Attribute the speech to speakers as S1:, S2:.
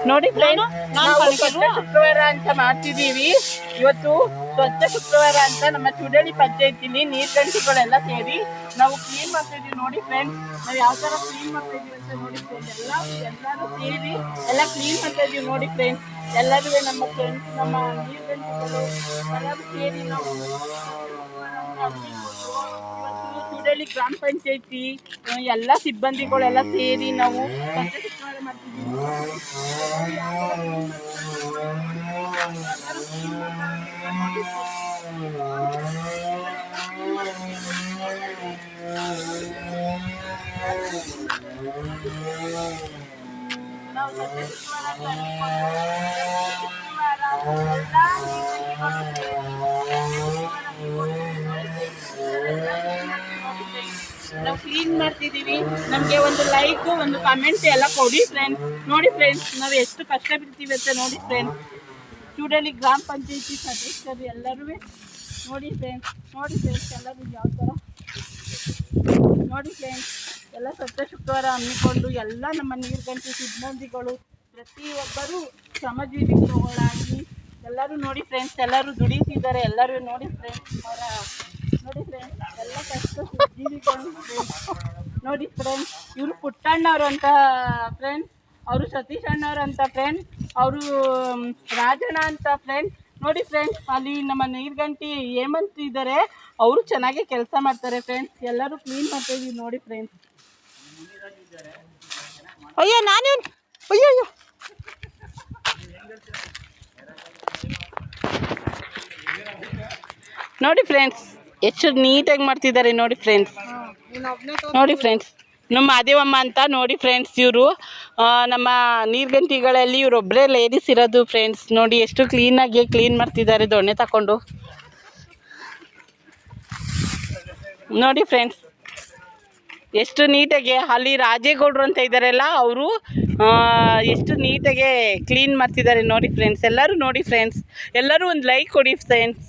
S1: ನೋಡಿ ಫ್ರೆಂಡ್, ನಾವು ಸ್ವಚ್ಛ ಶುಕ್ರವಾರ ಅಂತ ಮಾಡ್ತಿದ್ದೀವಿ. ಇವತ್ತು ಸ್ವಚ್ಛ ಶುಕ್ರವಾರ ಅಂತ ನಮ್ಮ ಚುಡಳಿ ಪಂಚಾಯತಿಲಿ ನೀರ್ಗಂಟಿಗಳೆಲ್ಲ ಸೇರಿ ನಾವು ಕ್ಲೀನ್ ಮಾಡ್ತಾ ಇದೀವಿ. ನೋಡಿ ಫ್ರೆಂಡ್ಸ್, ನಾವು ಯಾವ ಥರ ಕ್ಲೀನ್ ಮಾಡ್ತಾ ಇದೀವಿ ಅಂತ ನೋಡಿ ಫ್ರೆಂಡ್ಸ್. ಎಲ್ಲರೂ ಸೇರಿ ಎಲ್ಲ ಕ್ಲೀನ್ ಮಾಡ್ತಾ ಇದೀವಿ. ನೋಡಿ ಫ್ರೆಂಡ್ಸ್, ಎಲ್ಲರೂ ನಮ್ಮ ಫ್ರೆಂಡ್ಸ್, ನಮ್ಮ ನೀರ್ಗಂಟಿಗಳು ಎಲ್ಲರೂ ಸೇರಿ ನಾವು ಇವತ್ತು ಚುಡಳಿ ಗ್ರಾಮ ಪಂಚಾಯತಿ ಎಲ್ಲ ಸಿಬ್ಬಂದಿಗಳೆಲ್ಲ ಸೇರಿ ನಾವು ಸ್ವಚ್ಛ ಶುಕ್ರವಾರ ಮಾಡ್ತಿದ್ದೀವಿ. ನಾವು ಕ್ಲೀನ್ ಮಾಡ್ತಿದ್ದೀವಿ. ನಮಗೆ ಒಂದು ಲೈಕ್, ಒಂದು ಕಮೆಂಟ್ ಎಲ್ಲ ಕೊಡಿ ಫ್ರೆಂಡ್ಸ್. ನೋಡಿ ಫ್ರೆಂಡ್ಸ್, ನಾವು ಎಷ್ಟು ಕಷ್ಟ ಬಿಡ್ತೀವಿ ಅಂತ ನೋಡಿ ಫ್ರೆಂಡ್ಸ್. ಚೂಡಳ್ಳಿ ಗ್ರಾಮ ಪಂಚಾಯತಿ ಸದಸ್ಯರು ಎಲ್ಲರೂ ನೋಡಿ ಫ್ರೆಂಡ್ಸ್. ನೋಡಿ ಫ್ರೆಂಡ್ಸ್, ಎಲ್ಲರೂ ಯಾವ ಥರ ನೋಡಿ ಫ್ರೆಂಡ್ಸ್, ಎಲ್ಲ ಸ್ವಚ್ಛ ಶುಕ್ರವಾರ ಹಮ್ಮಿಕೊಂಡು ಎಲ್ಲ ನಮ್ಮ ನೀರ್ಗಂಟಿ ಸಿಬ್ಬಂದಿಗಳು ಪ್ರತಿಯೊಬ್ಬರು ಶ್ರಮಜೀವಿಗಳಾಗಿ ಎಲ್ಲರೂ ನೋಡಿ ಫ್ರೆಂಡ್ಸ್, ಎಲ್ಲರೂ ದುಡಿತಿದ್ದಾರೆ. ಎಲ್ಲರೂ ನೋಡಿ ಫ್ರೆಂಡ್ಸ್, ನೋಡಿ ಫ್ರೆಂಡ್ಸ್, ಎಲ್ಲ ಕಷ್ಟ ಜೀವಿಗಳು ನೋಡಿ ಫ್ರೆಂಡ್ಸ್. ಇವರು ಪುಟ್ಟಣ್ಣವರು ಅಂತ ಫ್ರೆಂಡ್ಸ್, ಅವರು ಸತೀಶ್ ಅಣ್ಣವ್ರು ಅಂತ ಫ್ರೆಂಡ್, ಅವರು ರಾಜಣ್ಣ ಅಂತ ಫ್ರೆಂಡ್. ನೋಡಿ ಫ್ರೆಂಡ್ಸ್, ಅಲ್ಲಿ ನಮ್ಮ ನೀರ್ಗಂಟಿ ಹೇಮಂತ್ ಇದ್ದಾರೆ, ಅವರು ಚೆನ್ನಾಗಿ ಕೆಲಸ ಮಾಡ್ತಾರೆ ಫ್ರೆಂಡ್ಸ್. ಎಲ್ಲರೂ ಕ್ಲೀನ್ ಮಾಡ್ತಾ ಇದೀವಿ ನೋಡಿ ಫ್ರೆಂಡ್ಸ್. ಅಯ್ಯೋ ನಾನು ಅಯ್ಯೋ ಅಯ್ಯೋ ನೋಡಿ ಫ್ರೆಂಡ್ಸ್, ಎಷ್ಟು ನೀಟಾಗಿ ಮಾಡ್ತಿದ್ದಾರೆ ನೋಡಿ ಫ್ರೆಂಡ್ಸ್. ನೋಡಿ ಫ್ರೆಂಡ್ಸ್, ನಮ್ಮ ಮಾದೇವಮ್ಮ ಅಂತ ನೋಡಿ ಫ್ರೆಂಡ್ಸ್. ಇವರು ನಮ್ಮ ನೀರ್ಗಂಟಿಗಳಲ್ಲಿ ಇವರೊಬ್ಬರೇ ಲೇಡೀಸ್ ಇರೋದು ಫ್ರೆಂಡ್ಸ್. ನೋಡಿ ಎಷ್ಟು ಕ್ಲೀನಾಗಿ ಕ್ಲೀನ್ ಮಾಡ್ತಿದ್ದಾರೆ ದೊಣ್ಣೆ ತಗೊಂಡು. ನೋಡಿ ಫ್ರೆಂಡ್ಸ್, ಎಷ್ಟು ನೀಟಾಗಿ ಅಲ್ಲಿ ರಾಜೇಗೌಡರು ಅಂತ ಇದ್ದಾರಲ್ಲ, ಅವರು ಎಷ್ಟು ನೀಟಾಗಿ ಕ್ಲೀನ್ ಮಾಡ್ತಿದ್ದಾರೆ ನೋಡಿ ಫ್ರೆಂಡ್ಸ್. ಎಲ್ಲರೂ ನೋಡಿ ಫ್ರೆಂಡ್ಸ್, ಎಲ್ಲರೂ ಒಂದು ಲೈಕ್ ಕೊಡಿ ಫ್ರೆಂಡ್ಸ್.